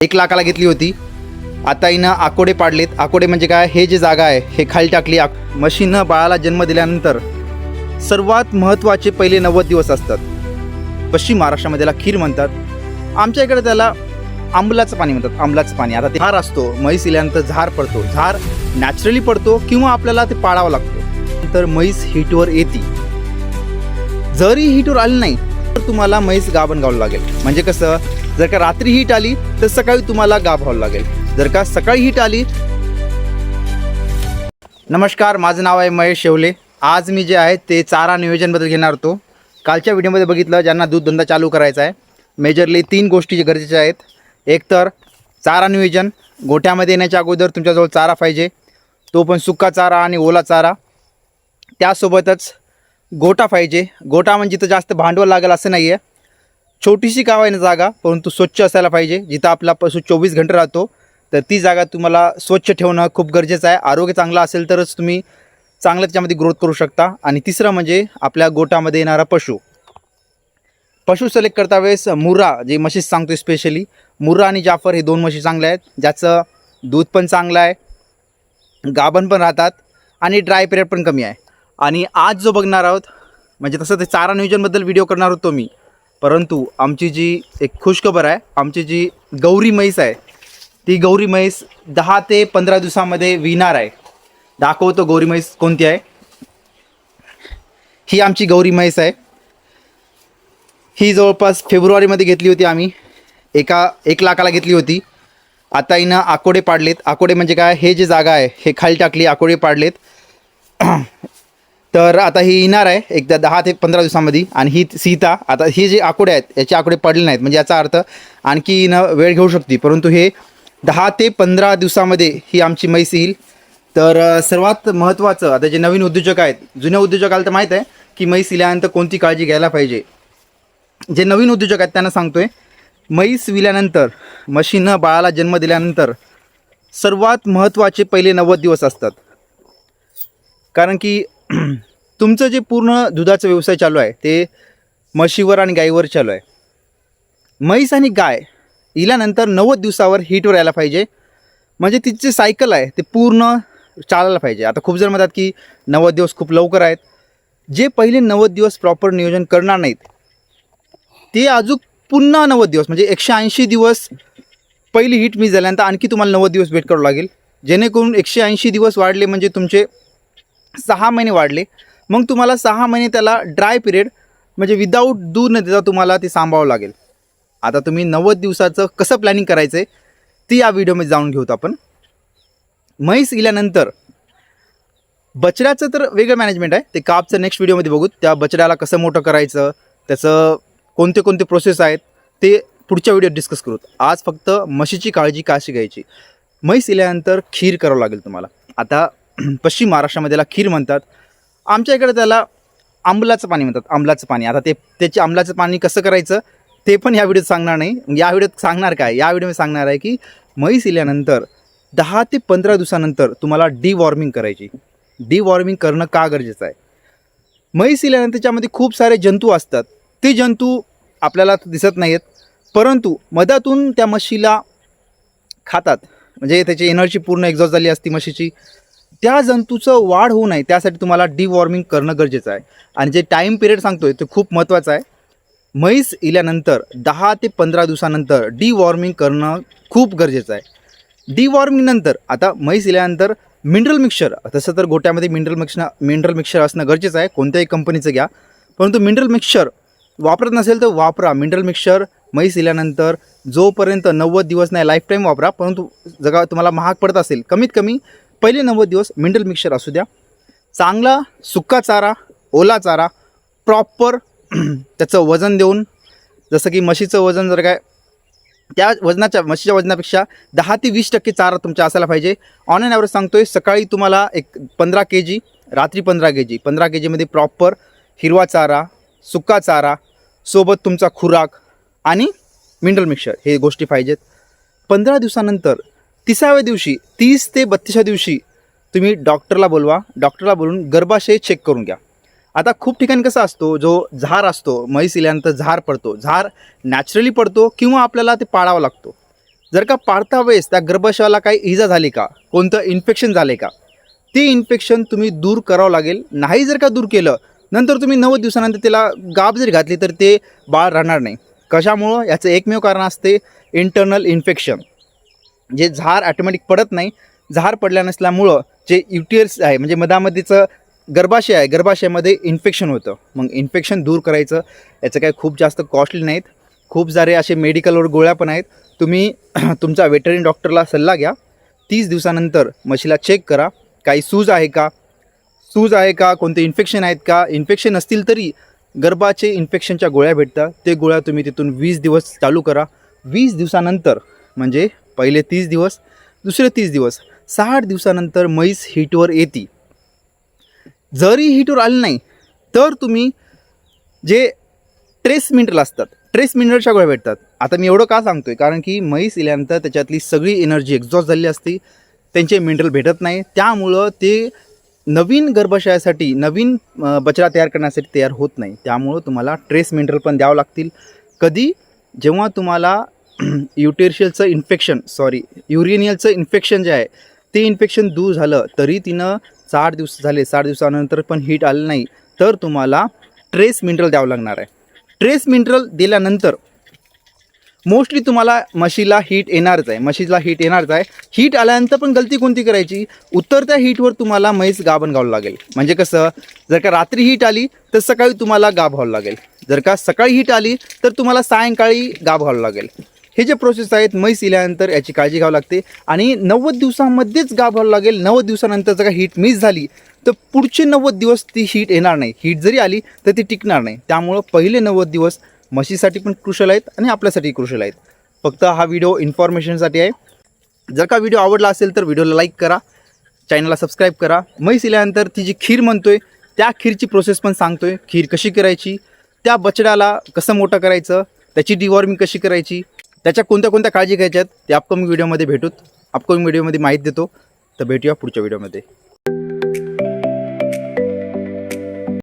1,00,000ला घेतली होती. आता हिनं आकोडे पाडलेत. आकोडे म्हणजे काय, हे जे जागा आहे हे खाली टाकली. म्हशीनं बाळाला जन्म दिल्यानंतर सर्वात महत्त्वाचे पहिले 90 दिवस असतात. पश्चिम महाराष्ट्रामध्ये त्याला खीर म्हणतात, आमच्या इकडे त्याला आंबलाचं पाणी म्हणतात. आंबलाचं पाणी. आता ते झार असतो, म्हैस इल्यानंतर झार पडतो. झार नॅचरली पडतो किंवा आपल्याला ते पाडावं लागतो. नंतर म्हैस हीटवर येते. जरी हीटवर आली नाही तर तुम्हाला म्हैस गाभण घालावं लागेल. म्हणजे कसं, जर का रात्री हीट आली तर सकाळी तुम्हाला गाभ घालावं लागेल. जर का सकाळी हीट आली. नमस्कार, माझं नाव आहे महेश शेवले. आज मी जे आहे ते चारा नियोजनबद्दल घेणार होतो. कालच्या व्हिडिओमध्ये बघितलं, ज्यांना दूधधंदा चालू करायचा आहे, मेजरली 3 गोष्टी जे गरजेच्या आहेत. एक तर चारा नियोजन. गोठ्यामध्ये येण्याच्या अगोदर तुमच्याजवळ चारा पाहिजे, तो पण सुका चारा आणि ओला चारा. त्यासोबतच गोठा पाहिजे. गोठा म्हणजे जिथं जास्त भांडवल लागेल असं नाही आहे, छोटीशी का होईना जागा, परंतु स्वच्छ असायला पाहिजे. जिथं आपला पशु 24 घंटे राहतो तर ती जागा तुम्हाला स्वच्छ ठेवणं खूप गरजेचं आहे. आरोग्य चांगलं असेल तरच तुम्ही चांगलं त्याच्यामध्ये ग्रोथ करू शकता. आणि तिसरं म्हणजे आपल्या गोठामध्ये येणारा पशु सिलेक्ट करता वेळेस मुर्रा, जे म्हशी सांगतो स्पेशली मुर्रा आणि जाफर, हे 2 म्हशी चांगल्या आहेत, ज्याचं दूध पण चांगलं आहे, गाभण पण राहतात आणि ड्राय पिरियड पण कमी आहे. आणि आज जो बघणार आहोत म्हणजे तसं ते चारा नियोजनबद्दल व्हिडिओ करणार होतो मी, परंतु आमची जी एक खुशखबर आहे, आमची जी गौरी म्हैस आहे ती गौरी म्हैस 10 ते 15 दिवसामध्ये विणार आहे. दाखवतो गौरी म्हैस कोणती आहे. ही आमची गौरी म्हैस आहे. ही जवळपास फेब्रुवारीमध्ये घेतली होती आम्ही. 1,00,000ला घेतली होती. आता हिनं आकोडे पाडलेत. आकोडे म्हणजे काय, हे जे जागा आहे हे खाली टाकली, आकोडे पाडलेत. तर आता ही येणार आहे एकदा 10 ते 15 दिवसामध्ये. आणि ही सीता, आता ही जे आकोडे आहेत याचे आकोडे पडले नाहीत, म्हणजे याचा अर्थ आणखी हिनं वेळ घेऊ शकते, परंतु हे 10 ते 15 दिवसामध्ये ही आमची म्हैस येईल. तर सर्वात महत्त्वाचं, आता जे नवीन उद्योजक आहेत, जुन्या उद्योजकाला तर माहीत आहे की म्हैस इल्यानंतर कोणती काळजी घ्यायला पाहिजे. जे नवीन उद्योजक आहेत त्यांना सांगतोय, म्हैस विल्यानंतर, म्हशीनं बाळाला जन्म दिल्यानंतर सर्वात महत्त्वाचे पहिले 90 दिवस असतात. कारण की तुमचं जे पूर्ण दुधाचा व्यवसाय चालू आहे ते म्हशीवर आणि गाईवर चालू आहे. म्हैस आणि गाय इल्यानंतर 90 दिवसावर हीटवर यायला पाहिजे, म्हणजे तिचे सायकल आहे ते पूर्ण चालायला पाहिजे. आता खूप जण म्हणतात की 90 दिवस खूप लवकर आहेत. जे पहिले 90 दिवस प्रॉपर नियोजन करणार नाहीत ते अजून पुन्हा 90 दिवस म्हणजे 180 दिवस पहिली हीट मिस झाल्यानंतर आणखी तुम्हाला 90 दिवस वेट करावं लागेल. जेणेकरून 180 दिवस वाढले म्हणजे तुमचे 6 महिने वाढले. मग तुम्हाला 6 महिने त्याला ड्राय पिरियड म्हणजे विदाऊट दूध न देता तुम्हाला ते सांभाळावं लागेल. आता तुम्ही 90 दिवसाचं कसं प्लॅनिंग करायचं आहे ती या व्हिडिओमध्ये जाणून घेऊत आपण. म्हैस गेल्यानंतर बछड्याचं तर वेगळं मॅनेजमेंट आहे, ते कापचं नेक्स्ट व्हिडिओमध्ये बघूत. त्या बछड्याला कसं मोठं करायचं, त्याचं कोणते कोणते प्रोसेस आहेत ते पुढच्या व्हिडिओत डिस्कस करूत. आज फक्त म्हशीची काळजी कशी घ्यायची. म्हैस गेल्यानंतर खीर करावं लागेल तुम्हाला. आता पश्चिम महाराष्ट्रामध्ये त्याला खीर म्हणतात, आमच्या इकडे त्याला आंबलाचं पाणी म्हणतात. आंबलाचं पाणी. आता त्याचे आंबलाचं पाणी कसं करायचं ते पण या व्हिडिओत सांगणार नाही. या व्हिडिओत सांगणार काय, या व्हिडिओमध्ये सांगणार आहे की म्हैस इल्यानंतर 10 ते 15 दिवसानंतर तुम्हाला डिवॉर्मिंग करायची. डिवॉर्मिंग करणं का गरजेचं आहे. म्हैस इल्यानंतर त्याच्यामध्ये खूप सारे जंतू असतात. ते जंतू आपल्याला दिसत नाहीत, परंतु मधातून त्या म्हशीला खातात, म्हणजे त्याची एनर्जी पूर्ण एक्झॉस्ट झाली असती म्हशीची. त्या जंतूचं वाढ होऊ नये त्यासाठी तुम्हाला डिवॉर्मिंग करणं गरजेचं आहे. आणि जे टाईम पिरियड सांगतोय ते खूप महत्त्वाचं आहे. म्हैस इल्यानंतर 10 ते 15 दिवसानंतर डिवॉर्मिंग करणं खूप गरजेचं आहे. डिवॉर्मिंग नंतर आता म्हैस इल्यानंतर मिनरल मिक्सचर, तसं तर गोट्यामध्ये मिनरल मिक्सचर असणं गरजेचं आहे. कोणत्याही कंपनीचं घ्या, परंतु मिनरल मिक्सचर वापरत नसेल तर वापरा. मिनरल मिक्सचर म्हैस इल्यानंतर जोपर्यंत 90 दिवस नाही, लाईफ टाईम वापरा. परंतु जगा तुम्हाला महाग पडत असेल, कमीत कमी पहिले 90 दिवस मिनरल मिक्सचर असू द्या. चांगला सुका चारा, ओला चारा, प्रॉपर त्याचं वजन देऊन, जसं की म्हशीचं वजन जर काय त्या वजनाच्या म्हशीच्या वजनापेक्षा 10 ते 20% चारा तुमचा असायला पाहिजे. ऑन अँड ॲव्हरेज सांगतोय, सकाळी तुम्हाला एक 15 kg, रात्री 15 kg. 15 kgमध्ये प्रॉपर हिरवा चारा, सुका चारा, सोबत तुमचा खुराक आणि मिनरल मिक्सचर, हे गोष्टी पाहिजेत. 15 दिवसानंतर 30व्या दिवशी, 30 ते 32व्या दिवशी तुम्ही डॉक्टरला बोलवा. डॉक्टरला बोलून गर्भाशय चेक करून घ्या. आता खूप ठिकाणी कसं असतो, जो झार असतो म्हैस इल्यानंतर झार पडतो. झार नॅचरली पडतो किंवा आपल्याला ते पाडावं लागतो. जर का पाळता वेळेस त्या गर्भाशयाला काही इजा झाली का, कोणतं इन्फेक्शन झाले का, ते इन्फेक्शन तुम्ही दूर करावं लागेल. नाही जर का दूर केलं, नंतर तुम्ही 90 दिवसानंतर त्याला गाभ जरी घातली तर ते बाळ राहणार नाही. कशामुळं? याचं एकमेव कारण असते इंटरनल इन्फेक्शन. जे झार ॲटोमॅटिक पडत नाही, झार पडल्या नसल्यामुळं जे युटियर्स आहे म्हणजे मधामध्येचं गर्भाशय आहे, गर्भाशयामध्ये इन्फेक्शन होतं. मग इन्फेक्शन दूर करायचं, याचं काय खूप जास्त कॉस्टली नाहीत. खूप सारे असे मेडिकलवर गोळ्या पण आहेत. तुम्ही तुमचा वेटरनरी डॉक्टरला सल्ला घ्या. 30 दिवसानंतर म्हशीला चेक करा, काही सूज आहे का, कोणते इन्फेक्शन आहेत का. इन्फेक्शन असतील तरी गर्भाचे इन्फेक्शनच्या गोळ्या भेटतात, ते गोळ्या तुम्ही तिथून 20 दिवस चालू करा. 20 दिवसानंतर म्हणजे पहिले 30 दिवस, दुसरे 30 दिवस, 60 दिवसानंतर म्हैस हीटवर येते. जरी हीटवर आली नाही तर तुम्ही जे ट्रेस मिनरल असतात, ट्रेस मिनरलच्या गोळ्या भेटतात. आता मी एवढं का सांगतोय, कारण की म्हैस इल्यानंतर त्याच्यातली सगळी एनर्जी एक्झॉस्ट झालेली असते, त्यांचे मिनरल भेटत नाही, त्यामुळं ते नवीन गर्भाशयासाठी नवीन बछडा तयार करण्यासाठी तयार होत नाही. त्यामुळं तुम्हाला ट्रेस मिनरल पण द्यावं लागतील. कधी? जेव्हा तुम्हाला युटेरियलचं युरिनियलचं इन्फेक्शन जे आहे ते इन्फेक्शन दूर झालं, तरी तिनं 60 दिवस झाले, 60 दिवसानंतर पण हीट आलं नाही, तर तुम्हाला ट्रेस मिनरल द्यावं लागणार आहे. ट्रेस मिनरल दिल्यानंतर मोस्टली तुम्हाला म्हशीला हीट येणारच आहे. हीट आल्यानंतर पण गलती कोणती करायची? उतरत्या हीटवर तुम्हाला म्हैस गाभण घालावं लागेल. म्हणजे कसं? जर का रात्री हीट आली तर सकाळी तुम्हाला गाभ घालावं लागेल. जर का सकाळी हीट आली तर तुम्हाला सायंकाळी गाभ घालावं लागेल. हे जे प्रोसेस आहेत म्हैस इल्यानंतर याची काळजी घ्यावी लागते. आणि 90 दिवसामध्येच गाभ घालावं लागेल. 90 दिवसानंतर जर का हीट मिस झाली तर पुढचे 90 दिवस ती हीट येणार नाही. हीट जरी आली तर ती टिकणार नाही. त्यामुळं पहिले 90 दिवस म्हशीसाठी पण क्रुशल आहेत आणि आपल्यासाठी क्रुशल आहेत. फक्त हा व्हिडिओ इन्फॉर्मेशनसाठी आहे. जर का व्हिडिओ आवडला असेल तर व्हिडिओला लाईक करा, चॅनलला सबस्क्राईब करा. म्हैस इल्यानंतर ती जी खीर म्हणतोय त्या खीरची प्रोसेस पण सांगतोय. खीर कशी करायची, त्या बछड्याला कसं मोठं करायचं, त्याची डिवॉर्मिंग कशी करायची, त्याच्या कोणत्या काळजी घ्यायच्यात, ते अपकमिंग व्हिडिओमध्ये अपकमिंग व्हिडिओमध्ये माहिती देतो. तर भेटूया पुढच्या व्हिडिओमध्ये.